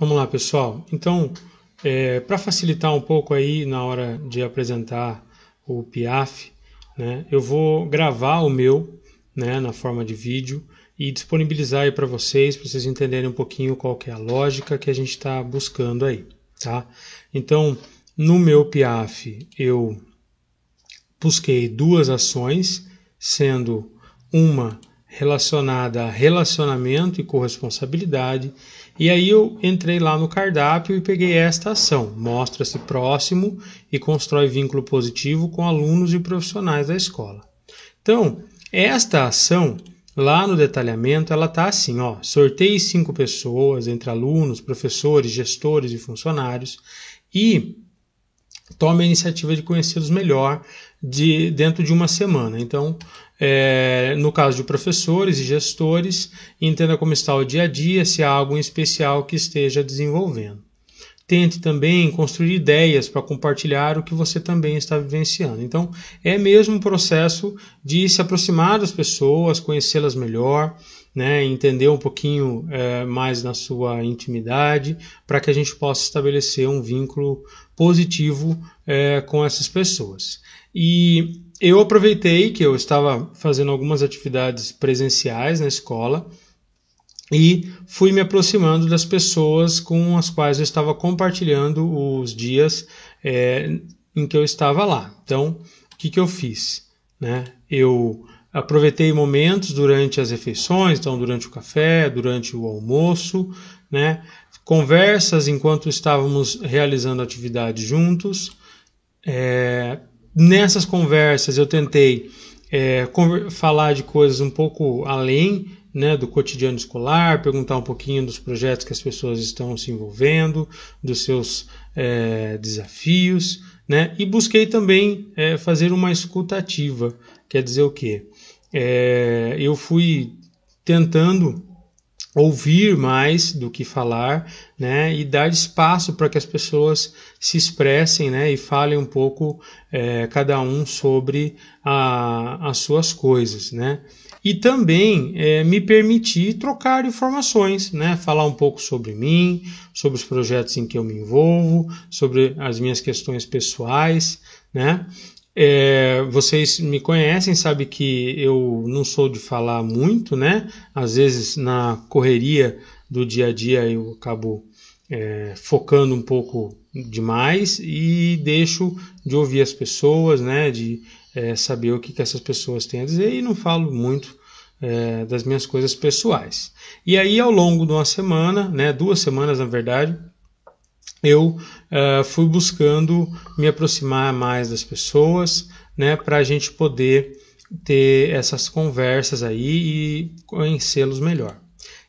Vamos lá, pessoal. Então, para facilitar um pouco aí na hora de apresentar o Piaf, né, eu vou gravar o meu, né, na forma de vídeo e disponibilizar aí para vocês entenderem um pouquinho qual que é a lógica que a gente está buscando aí, tá? Então, no meu Piaf, eu busquei duas ações, sendo uma relacionada a relacionamento e corresponsabilidade, e aí eu entrei lá no cardápio e peguei esta ação, mostra-se próximo e constrói vínculo positivo com alunos e profissionais da escola. Então, esta ação, lá no detalhamento, ela está assim, ó, sorteie 5 pessoas entre alunos, professores, gestores e funcionários e tome a iniciativa de conhecê-los melhor dentro de uma semana. Então, no caso de professores e gestores, entenda como está o dia a dia, se há algo em especial que esteja desenvolvendo. Tente também construir ideias para compartilhar o que você também está vivenciando. Então, é mesmo um processo de se aproximar das pessoas, conhecê-las melhor, né, entender um pouquinho mais na sua intimidade, para que a gente possa estabelecer um vínculo positivo com essas pessoas. E eu aproveitei que eu estava fazendo algumas atividades presenciais na escola, e fui me aproximando das pessoas com as quais eu estava compartilhando os dias em que eu estava lá. Então, o que eu fiz? Né? Eu aproveitei momentos durante as refeições, então durante o café, durante o almoço, né? Conversas enquanto estávamos realizando atividades juntos. Nessas conversas eu tentei falar de coisas um pouco além, né, do cotidiano escolar, perguntar um pouquinho dos projetos que as pessoas estão se envolvendo, dos seus desafios, né, e busquei também fazer uma escuta ativa. Quer dizer o quê? Eu fui tentando ouvir mais do que falar, né, e dar espaço para que as pessoas se expressem, né, e falem um pouco cada um sobre as suas coisas, né. E também me permitir trocar informações, né, falar um pouco sobre mim, sobre os projetos em que eu me envolvo, sobre as minhas questões pessoais, né. Vocês me conhecem, sabem que eu não sou de falar muito, né? Às vezes na correria do dia a dia eu acabo focando um pouco demais e deixo de ouvir as pessoas, né? De saber o que essas pessoas têm a dizer e não falo muito das minhas coisas pessoais. E aí ao longo de uma semana, né? 2 semanas na verdade, eu fui buscando me aproximar mais das pessoas, né, para a gente poder ter essas conversas aí e conhecê-los melhor.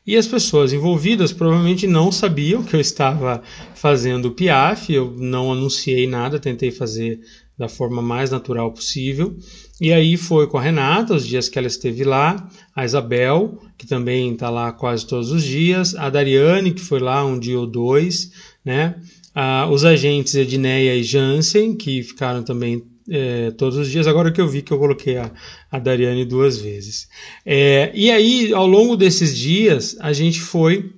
E as pessoas envolvidas provavelmente não sabiam que eu estava fazendo o Piaf, eu não anunciei nada, tentei fazer da forma mais natural possível. E aí foi com a Renata, os dias que ela esteve lá, a Isabel, que também está lá quase todos os dias, a Dariane, que foi lá um dia ou 2, né? Os agentes Edneia e Jansen, que ficaram também todos os dias, agora que eu vi que eu coloquei a Dariane 2 vezes. E aí, ao longo desses dias, a gente foi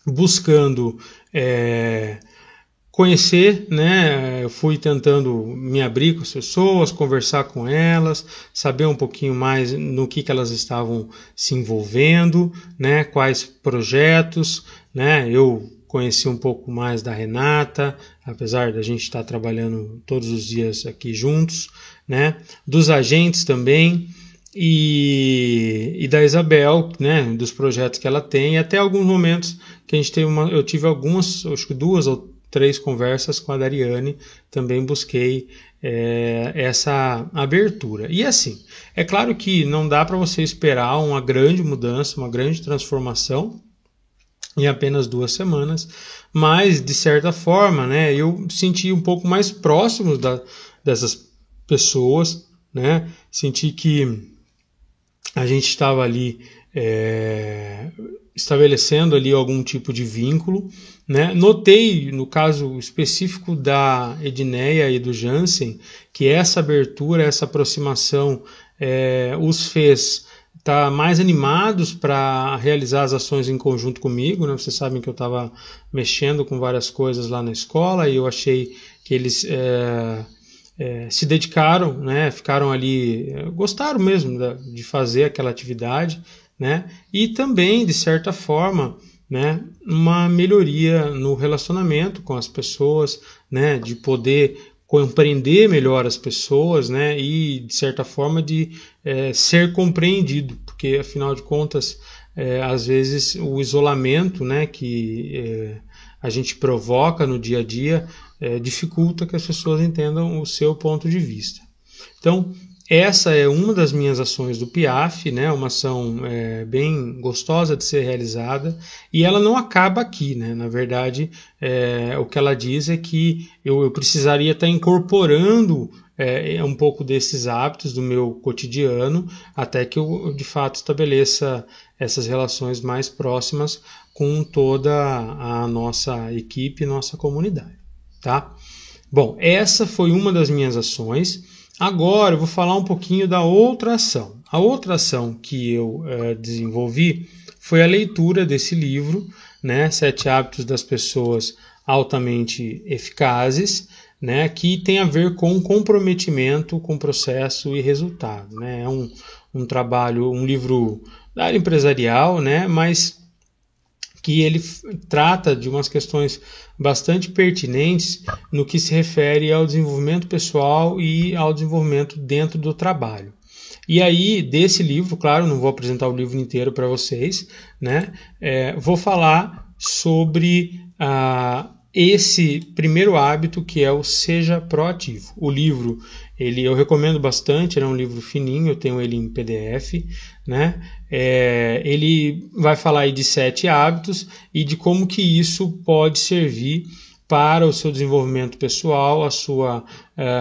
buscando conhecer, né? Eu fui tentando me abrir com as pessoas, conversar com elas, saber um pouquinho mais no que elas estavam se envolvendo, né? Quais projetos, né? Eu conheci um pouco mais da Renata, apesar da gente estar trabalhando todos os dias aqui juntos, né? Dos agentes também e da Isabel, né? Dos projetos que ela tem, e até alguns momentos que a gente teve eu tive algumas, acho que 2 ou 3 conversas com a Dariane, também busquei essa abertura. E assim, é claro que não dá para você esperar uma grande mudança, uma grande transformação em apenas 2 semanas, mas de certa forma, né, eu senti um pouco mais próximo dessas pessoas, né, senti que a gente estava ali estabelecendo ali algum tipo de vínculo, né? Notei, no caso específico da Edneia e do Jansen, que essa abertura, essa aproximação os fez tá mais animados para realizar as ações em conjunto comigo, né? Vocês sabem que eu estava mexendo com várias coisas lá na escola e eu achei que eles se dedicaram, né? Ficaram ali, gostaram mesmo de fazer aquela atividade, né? E também, de certa forma, né, uma melhoria no relacionamento com as pessoas, né, de poder compreender melhor as pessoas, né, e de certa forma de ser compreendido, porque afinal de contas, às vezes o isolamento, né, que a gente provoca no dia a dia dificulta que as pessoas entendam o seu ponto de vista. Então, essa é uma das minhas ações do PIAF, né? Uma ação bem gostosa de ser realizada, e ela não acaba aqui, né? Na verdade, o que ela diz é que eu precisaria estar incorporando um pouco desses hábitos do meu cotidiano até que eu de fato estabeleça essas relações mais próximas com toda a nossa equipe, nossa comunidade, tá? Bom, essa foi uma das minhas ações. Agora eu vou falar um pouquinho da outra ação. A outra ação que eu desenvolvi foi a leitura desse livro, né, 7 Hábitos das Pessoas Altamente Eficazes, né, que tem a ver com comprometimento com processo e resultado, né? É um trabalho, um livro da área empresarial, né, mas que ele trata de umas questões bastante pertinentes no que se refere ao desenvolvimento pessoal e ao desenvolvimento dentro do trabalho. E aí, desse livro, claro, não vou apresentar o livro inteiro para vocês, né? Vou falar sobre esse primeiro hábito, que é o Seja Proativo. O livro, eu recomendo bastante, ele é um livro fininho, eu tenho ele em PDF, né? Ele vai falar aí de 7 hábitos e de como que isso pode servir para o seu desenvolvimento pessoal, a sua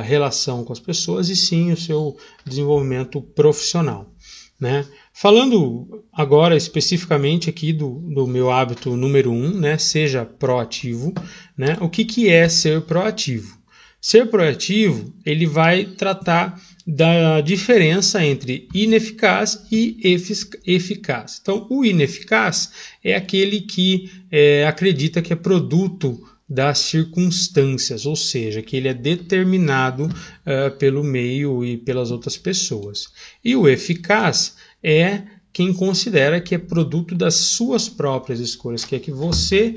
relação com as pessoas e sim o seu desenvolvimento profissional, né? Falando agora especificamente aqui do meu hábito número 1, né? Seja proativo, né? O que é ser proativo? Ser proativo, ele vai tratar da diferença entre ineficaz e eficaz. Então, o ineficaz é aquele que acredita que é produto das circunstâncias, ou seja, que ele é determinado pelo meio e pelas outras pessoas. E o eficaz é quem considera que é produto das suas próprias escolhas, que é que você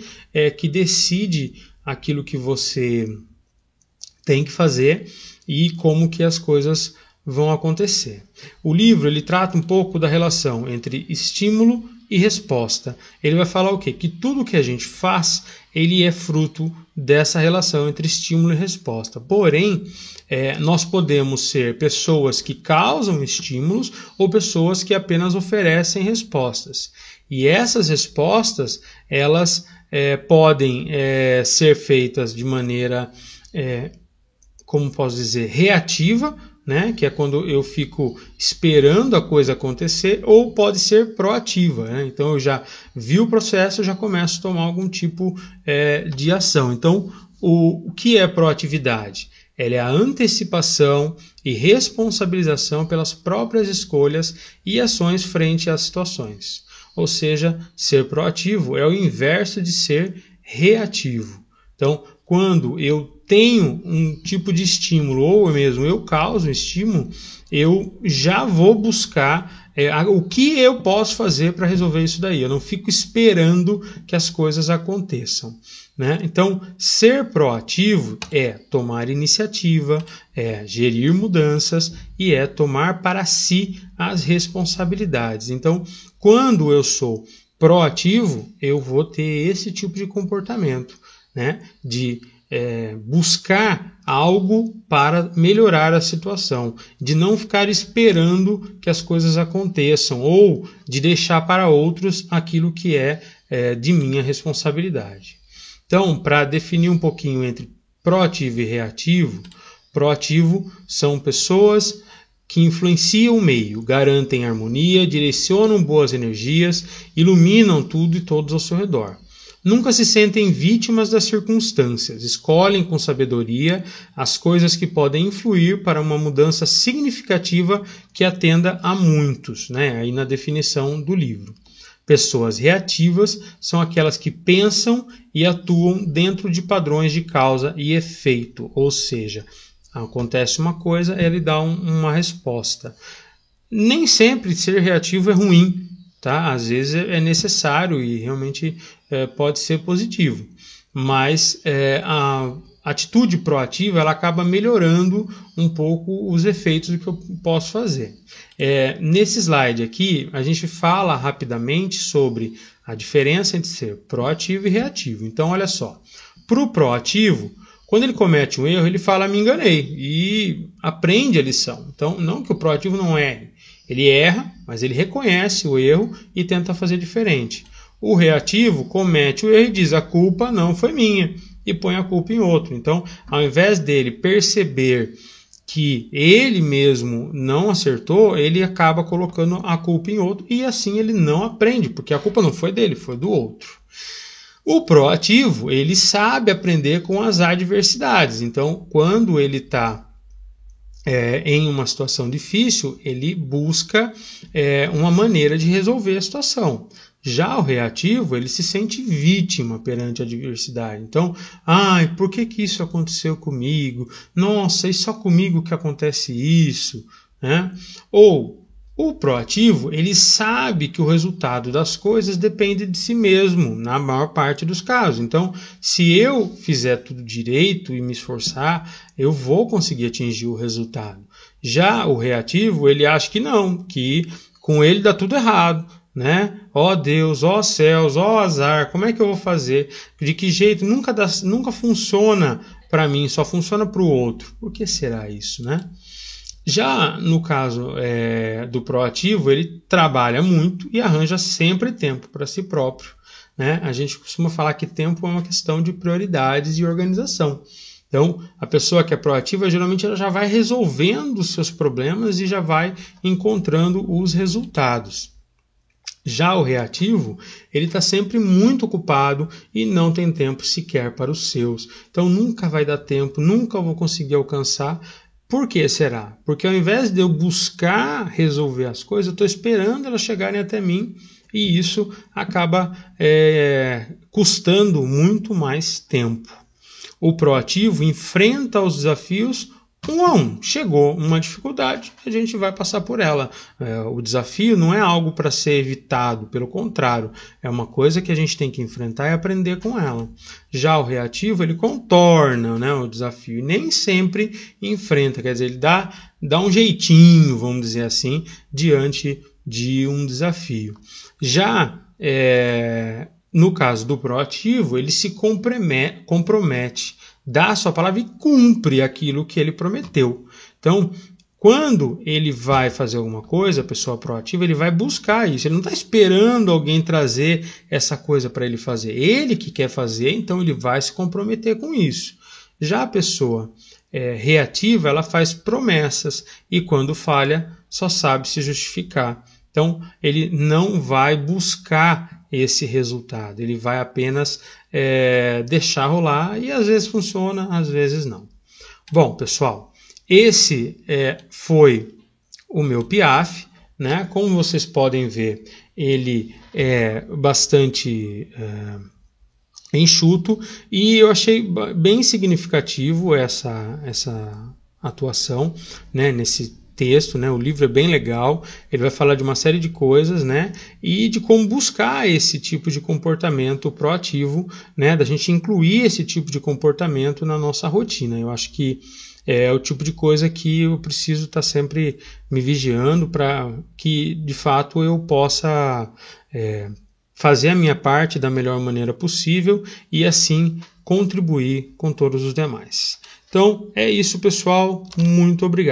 que decide aquilo que você tem que fazer e como que as coisas vão acontecer. O livro ele trata um pouco da relação entre estímulo e resposta. Ele vai falar o quê? Que tudo que a gente faz, ele é fruto dessa relação entre estímulo e resposta. Porém, nós podemos ser pessoas que causam estímulos ou pessoas que apenas oferecem respostas. E essas respostas, elas podem ser feitas de maneira, como posso dizer, reativa, né? Que é quando eu fico esperando a coisa acontecer, ou pode ser proativa, né? Então eu já vi o processo, eu já começo a tomar algum tipo de ação. Então o que é proatividade? Ela é a antecipação e responsabilização pelas próprias escolhas e ações frente às situações. Ou seja, ser proativo é o inverso de ser reativo. Então, quando eu tenho um tipo de estímulo, ou mesmo eu causo um estímulo, eu já vou buscar o que eu posso fazer para resolver isso daí. Eu não fico esperando que as coisas aconteçam, né? Então, ser proativo é tomar iniciativa, é gerir mudanças e é tomar para si as responsabilidades. Então, quando eu sou proativo, eu vou ter esse tipo de comportamento, né? De buscar algo para melhorar a situação, de não ficar esperando que as coisas aconteçam ou de deixar para outros aquilo que é de minha responsabilidade. Então, para definir um pouquinho entre proativo e reativo, proativo são pessoas que influenciam o meio, garantem harmonia, direcionam boas energias, iluminam tudo e todos ao seu redor. Nunca se sentem vítimas das circunstâncias, escolhem com sabedoria as coisas que podem influir para uma mudança significativa que atenda a muitos, né? Aí na definição do livro. Pessoas reativas são aquelas que pensam e atuam dentro de padrões de causa e efeito, ou seja, acontece uma coisa, ele dá uma resposta. Nem sempre ser reativo é ruim, tá? Às vezes é necessário e realmente pode ser positivo, mas a atitude proativa ela acaba melhorando um pouco os efeitos do que eu posso fazer. Nesse slide aqui, a gente fala rapidamente sobre a diferença entre ser proativo e reativo. Então, olha só, para o proativo, quando ele comete um erro, ele fala, me enganei, e aprende a lição. Então, não que o proativo não erre, ele erra, mas ele reconhece o erro e tenta fazer diferente. O reativo comete o erro e diz, a culpa não foi minha, e põe a culpa em outro. Então, ao invés dele perceber que ele mesmo não acertou, ele acaba colocando a culpa em outro, e assim ele não aprende, porque a culpa não foi dele, foi do outro. O proativo, ele sabe aprender com as adversidades. Então, quando ele está em uma situação difícil, ele busca uma maneira de resolver a situação. Já o reativo, ele se sente vítima perante a adversidade. Então, por que isso aconteceu comigo? Nossa, e só comigo que acontece isso? Né? Ou o proativo, ele sabe que o resultado das coisas depende de si mesmo, na maior parte dos casos. Então, se eu fizer tudo direito e me esforçar, eu vou conseguir atingir o resultado. Já o reativo, ele acha que não, que com ele dá tudo errado, né? Ó Deus, ó céus, ó azar, como é que eu vou fazer? De que jeito? Nunca funciona para mim, só funciona para o outro. Por que será isso, né? Já no caso do proativo, ele trabalha muito e arranja sempre tempo para si próprio, né? A gente costuma falar que tempo é uma questão de prioridades e organização. Então, a pessoa que é proativa, geralmente ela já vai resolvendo os seus problemas e já vai encontrando os resultados. Já o reativo, ele está sempre muito ocupado e não tem tempo sequer para os seus. Então, nunca vai dar tempo, nunca vou conseguir alcançar. Por que será? Porque ao invés de eu buscar resolver as coisas, eu estou esperando elas chegarem até mim e isso acaba custando muito mais tempo. O proativo enfrenta os desafios um a um. Chegou uma dificuldade, a gente vai passar por ela. O desafio não é algo para ser evitado, pelo contrário, é uma coisa que a gente tem que enfrentar e aprender com ela. Já o reativo, ele contorna, né, o desafio e nem sempre enfrenta, quer dizer, ele dá um jeitinho, vamos dizer assim, diante de um desafio. Já no caso do proativo, ele se compromete, dá a sua palavra e cumpre aquilo que ele prometeu. Então, quando ele vai fazer alguma coisa, a pessoa proativa, ele vai buscar isso. Ele não está esperando alguém trazer essa coisa para ele fazer. Ele que quer fazer, então ele vai se comprometer com isso. Já a pessoa reativa, ela faz promessas e quando falha, só sabe se justificar. Então, ele não vai buscar esse resultado, ele vai apenas deixar rolar e às vezes funciona, às vezes não. Bom, pessoal, esse foi o meu Piaf, né? Como vocês podem ver, ele é bastante enxuto e eu achei bem significativo essa atuação, né, nesse texto, né? O livro é bem legal, ele vai falar de uma série de coisas, né? E de como buscar esse tipo de comportamento proativo, né? Da gente incluir esse tipo de comportamento na nossa rotina. Eu acho que é o tipo de coisa que eu preciso estar sempre me vigiando para que, de fato, eu possa fazer a minha parte da melhor maneira possível e, assim, contribuir com todos os demais. Então, é isso, pessoal. Muito obrigado.